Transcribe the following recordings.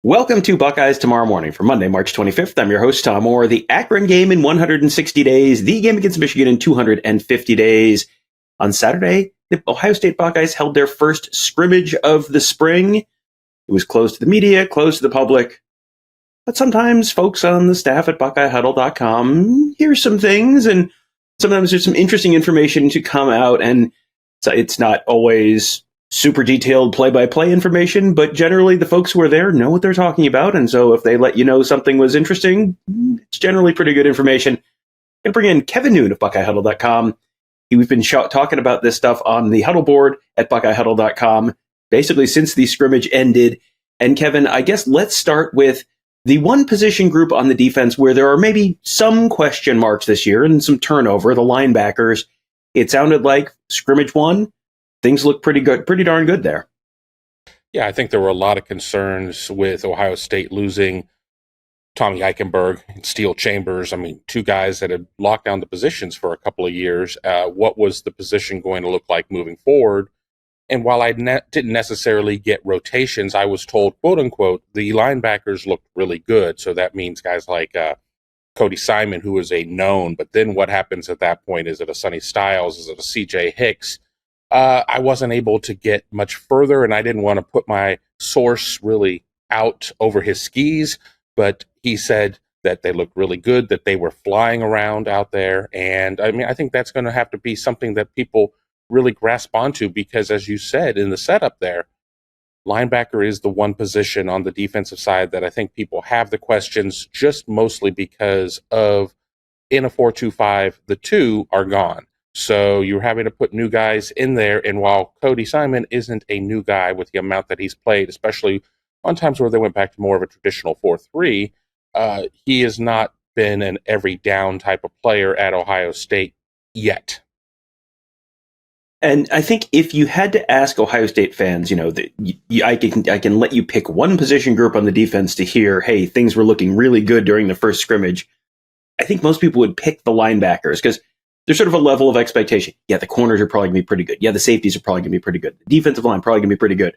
Welcome to Buckeyes Tomorrow Morning for Monday, March 25th. I'm your host, Tom Orr. The Akron game in 160 days, the game against Michigan in 250 days. On Saturday, the Ohio State Buckeyes held their first scrimmage of the spring. It was closed to the media, closed to the public. But sometimes folks on the staff at BuckeyeHuddle.com hear some things, and sometimes there's some interesting information to come out, and so it's not always super detailed play-by-play information, but generally the folks who are there know what they're talking about, and so if they let you know something was interesting, it's generally pretty good information. I'm going to bring in Kevin Noon of BuckeyeHuddle.com. We've been talking about this stuff on the Huddle board at BuckeyeHuddle.com basically since the scrimmage ended. And Kevin, I guess let's start with the one position group on the defense where there are maybe some question marks this year and some turnover, the linebackers. It sounded like scrimmage one, things look pretty good, pretty darn good there. Yeah, I think there were a lot of concerns with Ohio State losing Tommy Eichenberg and Steele Chambers. I mean, two guys that had locked down the positions for a couple of years. What was the position going to look like moving forward? And while I didn't necessarily get rotations, I was told, quote unquote, the linebackers looked really good. So that means guys like Cody Simon, who is a known. But then what happens at that point? Is it a Sonny Styles? Is it a CJ Hicks? I wasn't able to get much further, and I didn't want to put my source really out over his skis. But he said that they looked really good, that they were flying around out there. And I mean, I think that's going to have to be something that people really grasp onto because, as you said in the setup there, linebacker is the one position on the defensive side that I think people have the questions just mostly because of in a 4-2-5, the two are gone. So you're having to put new guys in there. And while Cody Simon isn't a new guy with the amount that he's played, especially on times where they went back to more of a traditional 4-3, he has not been an every down type of player at Ohio State yet. And I think if you had to ask Ohio State fans, I can let you pick one position group on the defense to hear, hey, things were looking really good during the first scrimmage. I think most people would pick the linebackers because there's sort of a level of expectation. Yeah, the corners are probably going to be pretty good. Yeah, the safeties are probably going to be pretty good. The defensive line probably going to be pretty good.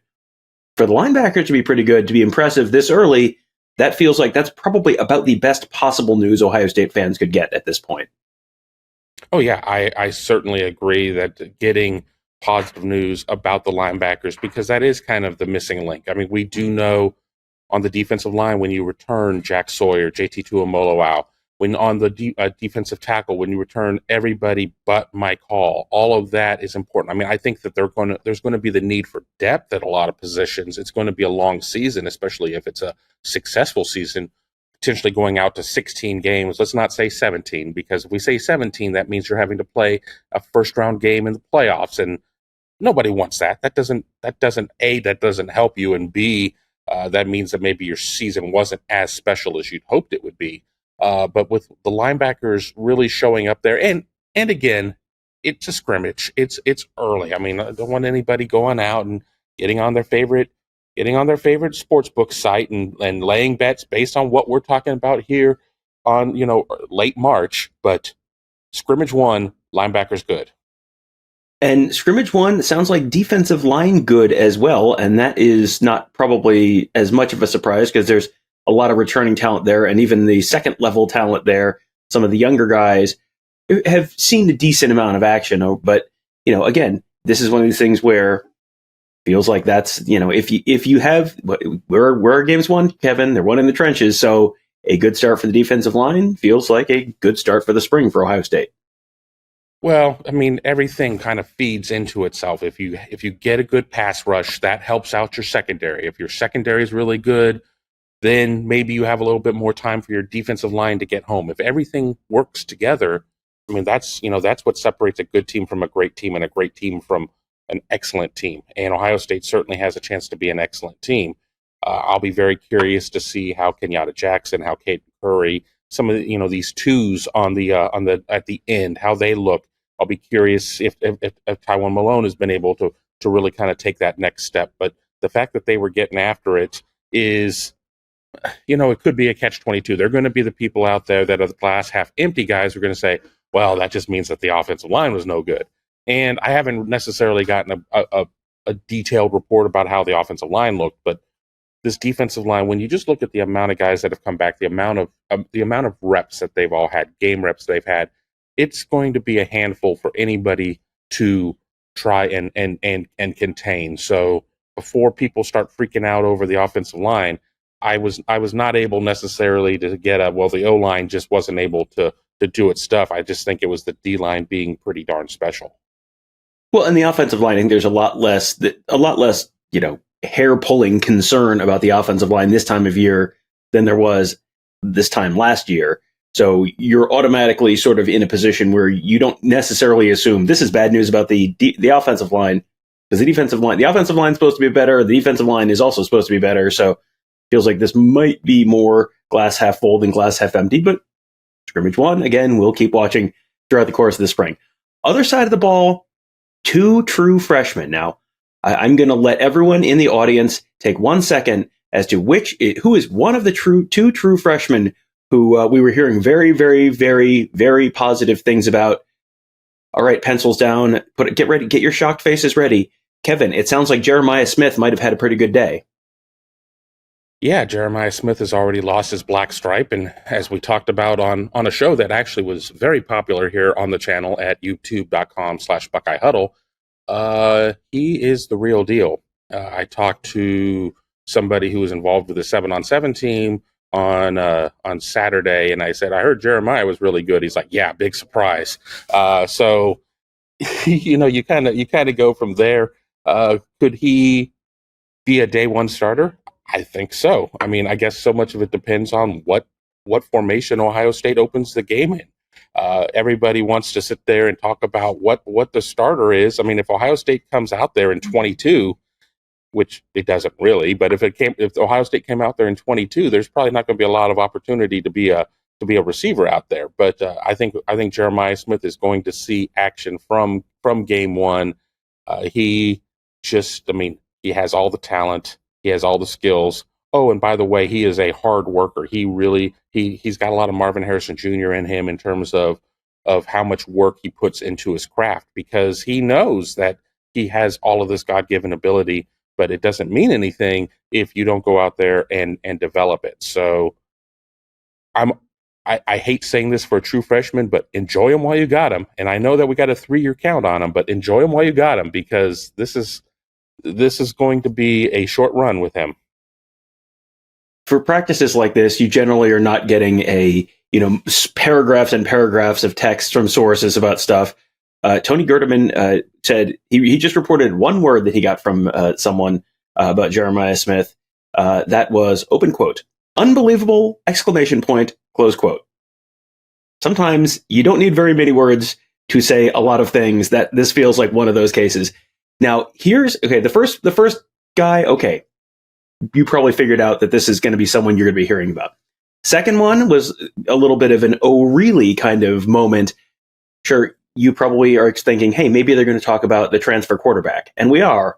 For the linebacker to be pretty good, to be impressive this early, that feels like that's probably about the best possible news Ohio State fans could get at this point. Oh, yeah, I certainly agree that getting positive news about the linebackers, because that is kind of the missing link. I mean, we do know on the defensive line when you return Jack Sawyer, JT Tuimoloau, when on the defensive tackle, when you return everybody but Mike Hall, all of that is important. I mean, I think that there's going to be the need for depth at a lot of positions. It's going to be a long season, especially if it's a successful season, potentially going out to 16 games. Let's not say 17, because if we say 17, that means you're having to play a first-round game in the playoffs, and nobody wants that. That doesn't help you, and B, that means that maybe your season wasn't as special as you'd hoped it would be. But with the linebackers really showing up there, and again, it's a scrimmage. It's early. I mean, I don't want anybody going out and getting on their favorite sportsbook site and laying bets based on what we're talking about here on late March. But scrimmage one, linebackers good. And scrimmage one sounds like defensive line good as well, and that is not probably as much of a surprise because there's a lot of returning talent there, and even the second level talent there, some of the younger guys have seen a decent amount of action. But, again, this is one of these things where feels like that's, if you have, where games won, Kevin, they're won in the trenches. So a good start for the defensive line feels like a good start for the spring for Ohio State. Well, I mean, everything kind of feeds into itself. If you get a good pass rush, that helps out your secondary. If your secondary is really good, then maybe you have a little bit more time for your defensive line to get home. If everything works together, I mean, that's what separates a good team from a great team and a great team from an excellent team. And Ohio State certainly has a chance to be an excellent team. I'll be very curious to see how Kenyatta Jackson, how Caden Curry, some of the, these twos on the at the end, how they look. I'll be curious if Tywone Malone has been able to really kind of take that next step. But the fact that they were getting after it is, it could be a catch-22. They're going to be the people out there that are the glass half empty guys who are going to say, well, that just means that the offensive line was no good. And I haven't necessarily gotten a detailed report about how the offensive line looked, but this defensive line, when you just look at the amount of guys that have come back, the amount of reps that they've all had, game reps they've had, it's going to be a handful for anybody to try and contain. So before people start freaking out over the offensive line, I was not able necessarily to get the O-line just wasn't able to do its stuff. I just think it was the D-line being pretty darn special. Well, in the offensive line, I think there's a lot less, hair-pulling concern about the offensive line this time of year than there was this time last year. So you're automatically sort of in a position where you don't necessarily assume this is bad news about the offensive line, because the offensive line is supposed to be better. The defensive line is also supposed to be better. So it feels like this might be more glass half full than glass half empty. But scrimmage one, again, we'll keep watching throughout the course of the spring. Other side of the ball, 2 true freshmen. Now, I'm going to let everyone in the audience take 1 second as to who is one of the two true freshmen who we were hearing very, very, very, very positive things about. All right, pencils down. Get ready. Get your shocked faces ready. Kevin, it sounds like Jeremiah Smith might have had a pretty good day. Yeah, Jeremiah Smith has already lost his black stripe, and as we talked about on a show that actually was very popular here on the channel at youtube.com/Buckeye Huddle, he is the real deal. I talked to somebody who was involved with the 7-on-7 team on Saturday, and I said, I heard Jeremiah was really good. He's like, yeah, big surprise. So you kind of go from there. Could he be a day one starter? I think so. I mean, I guess so much of it depends on what formation Ohio State opens the game in. Everybody wants to sit there and talk about what the starter is. I mean, if Ohio State comes out there in 22, which it doesn't really, but if Ohio State came out there in 22, there's probably not going to be a lot of opportunity to be a receiver out there. But I think Jeremiah Smith is going to see action from game one. He has all the talent. He has all the skills. Oh, and by the way, he is a hard worker. He's got a lot of Marvin Harrison Jr. in him in terms of how much work he puts into his craft, because he knows that he has all of this God-given ability, but it doesn't mean anything if you don't go out there and develop it. So I hate saying this for a true freshman, but enjoy him while you got him. And I know that we got a 3-year count on him, but enjoy him while you got him, because this is going to be a short run with him. For practices like this, you generally are not getting paragraphs and paragraphs of text from sources about stuff. Tony Gerdeman said he just reported one word that he got from someone about Jeremiah Smith. That was, open quote, unbelievable, exclamation point, close quote. Sometimes you don't need very many words to say a lot of things. That this feels like one of those cases. Now, the first guy, okay, you probably figured out that this is going to be someone you're going to be hearing about. Second one was a little bit of an oh really kind of moment. Sure, you probably are thinking, hey, maybe they're going to talk about the transfer quarterback. And we are,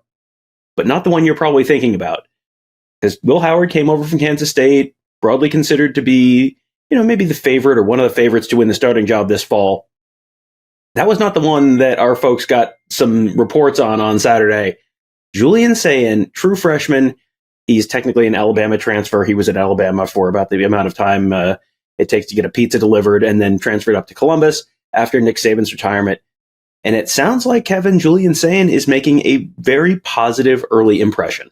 but not the one you're probably thinking about. Because Will Howard came over from Kansas State, broadly considered to be, maybe the favorite or one of the favorites to win the starting job this fall. That was not the one that our folks got some reports on Saturday. Julian Sayin, true freshman. He's technically an Alabama transfer. He was at Alabama for about the amount of time it takes to get a pizza delivered, and then transferred up to Columbus after Nick Saban's retirement. And it sounds like Julian Sayin is making a very positive early impression.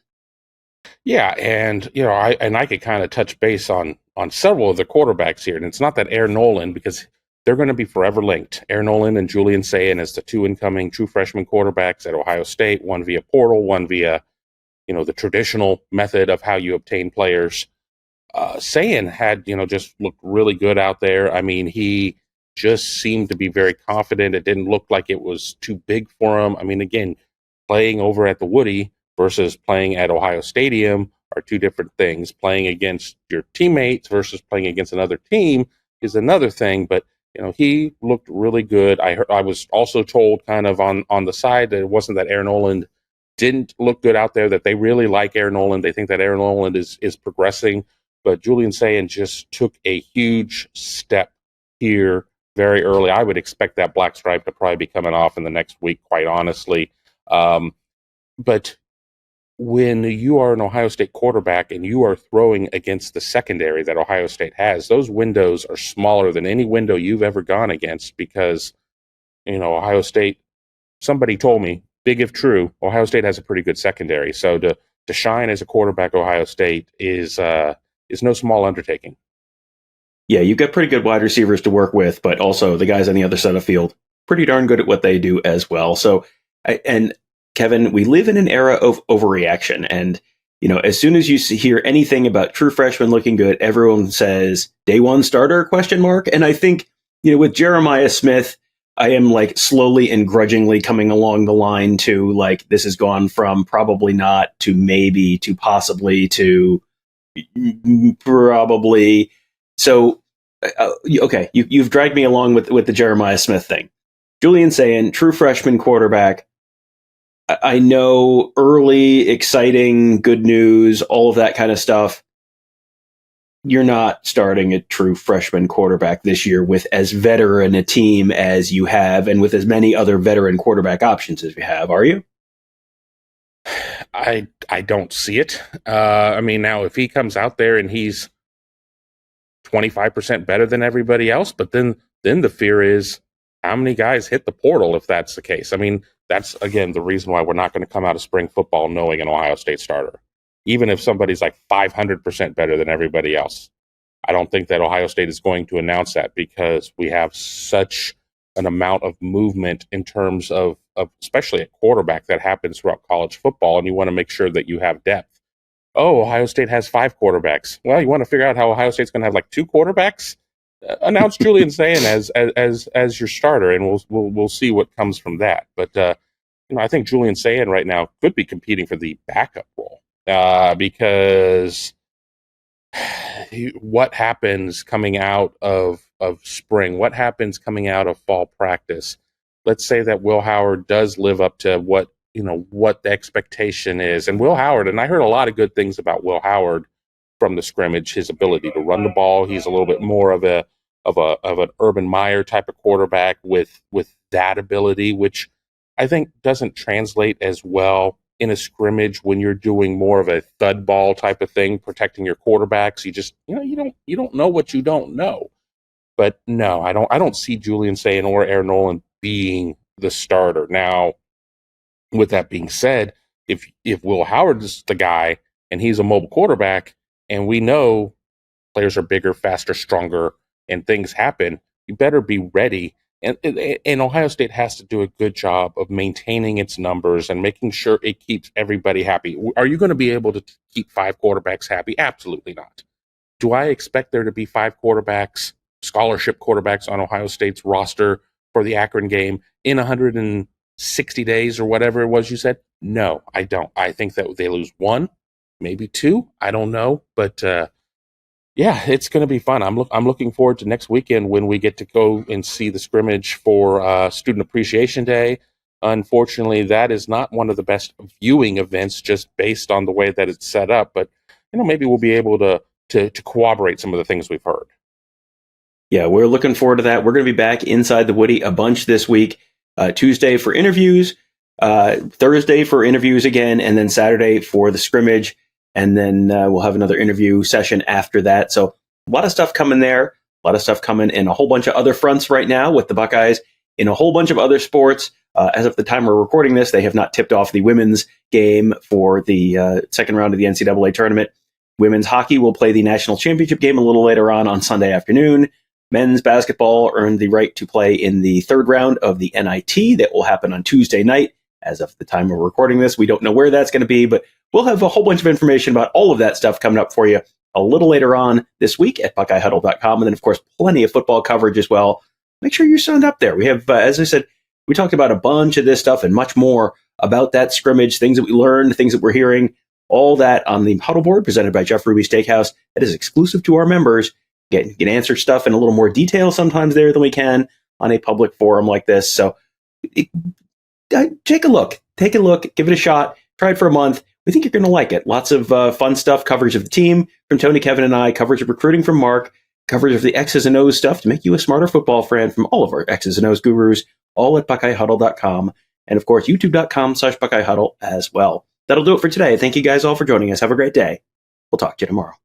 Yeah, and I could kind of touch base on several of the quarterbacks here, and it's not that Air Noland, because they're going to be forever linked. Air Noland and Julian Sayin as the 2 incoming true freshman quarterbacks at Ohio State, one via portal, one via the traditional method of how you obtain players. Sayin had just looked really good out there. I mean, he just seemed to be very confident. It didn't look like it was too big for him. I mean, again, playing over at the Woody versus playing at Ohio Stadium are two different things. Playing against your teammates versus playing against another team is another thing, but he looked really good. I was also told kind of on the side that it wasn't that Air Noland didn't look good out there, that they really like Air Noland. They think that Air Noland is progressing, but Julian Sayin just took a huge step here very early. I would expect that black stripe to probably be coming off in the next week, quite honestly. But when you are an Ohio State quarterback and you are throwing against the secondary that Ohio State has, those windows are smaller than any window you've ever gone against because, Ohio State, somebody told me, big if true, Ohio State has a pretty good secondary. So to shine as a quarterback, Ohio State is no small undertaking. Yeah, you've got pretty good wide receivers to work with, but also the guys on the other side of the field, pretty darn good at what they do as well. So, and Kevin, we live in an era of overreaction. And, as soon as you hear anything about true freshmen looking good, everyone says day one starter ? And I think, with Jeremiah Smith, I am like slowly and grudgingly coming along the line to like, this has gone from probably not to maybe to possibly to probably. So, okay, you've dragged me along with the Jeremiah Smith thing. Julian Sayin, true freshman quarterback. I know, early, exciting, good news, all of that kind of stuff. You're not starting a true freshman quarterback this year with as veteran a team as you have and with as many other veteran quarterback options as you have, are you? I don't see it. Now if he comes out there and he's 25% better than everybody else, but then the fear is how many guys hit the portal if that's the case. That's, again, the reason why we're not going to come out of spring football knowing an Ohio State starter. Even if somebody's like 500% better than everybody else, I don't think that Ohio State is going to announce that because we have such an amount of movement in terms of especially at quarterback that happens throughout college football, and you want to make sure that you have depth. Oh, Ohio State has 5 quarterbacks. Well, you want to figure out how Ohio State's going to have like 2 quarterbacks? Announce Julian Sayin as your starter, and we'll see what comes from that. But I think Julian Sayin right now could be competing for the backup role because what happens coming out of spring? What happens coming out of fall practice? Let's say that Will Howard does live up to what the expectation is, and Will Howard. And I heard a lot of good things about Will Howard from the scrimmage. His ability to run the ball. He's a little bit more of an Urban Meyer type of quarterback with that ability, which I think doesn't translate as well in a scrimmage when you're doing more of a thud ball type of thing, protecting your quarterbacks. You just you don't know what you don't know. But no, I don't see Julian Sayin or Aaron Noland being the starter. Now, with that being said, if Will Howard is the guy and he's a mobile quarterback, and we know players are bigger, faster, stronger, and things happen, you better be ready. And Ohio State has to do a good job of maintaining its numbers and making sure it keeps everybody happy. Are you going to be able to keep 5 quarterbacks happy? Absolutely not. Do I expect there to be 5 quarterbacks, scholarship quarterbacks on Ohio State's roster for the Akron game in 160 days or whatever it was you said? No, I don't. I think that they lose 1, maybe 2. I don't know. But yeah, it's going to be fun. I'm looking forward to next weekend when we get to go and see the scrimmage for Student Appreciation Day. Unfortunately, that is not one of the best viewing events just based on the way that it's set up. But maybe we'll be able to corroborate some of the things we've heard. Yeah, we're looking forward to that. We're going to be back inside the Woody a bunch this week. Tuesday for interviews, Thursday for interviews again, and then Saturday for the scrimmage. And then we'll have another interview session after that. So a lot of stuff coming there, a lot of stuff coming in a whole bunch of other fronts right now with the Buckeyes in a whole bunch of other sports. As of the time we're recording this, they have not tipped off the women's game for the second round of the NCAA tournament. Women's hockey will play the national championship game a little later on Sunday afternoon. Men's basketball earned the right to play in the third round of the NIT that will happen on Tuesday night. As of the time we're recording this, we don't know where that's going to be, but we'll have a whole bunch of information about all of that stuff coming up for you a little later on this week at BuckeyeHuddle.com. And then, of course, plenty of football coverage as well. Make sure you're signed up there. We have, as I said, we talked about a bunch of this stuff and much more about that scrimmage, things that we learned, things that we're hearing, all that on the huddle board presented by Jeff Ruby Steakhouse. That is exclusive to our members. Get answered stuff in a little more detail sometimes there than we can on a public forum like this. So take a look, give it a shot, try it for a month. We think you're going to like it. Lots of fun stuff, coverage of the team from Tony, Kevin, and I, coverage of recruiting from Mark, coverage of the X's and O's stuff to make you a smarter football fan from all of our X's and O's gurus, all at BuckeyeHuddle.com. And of course, YouTube.com/BuckeyeHuddle as well. that'll do it for today. Thank you guys all for joining us. Have a great day. We'll talk to you tomorrow.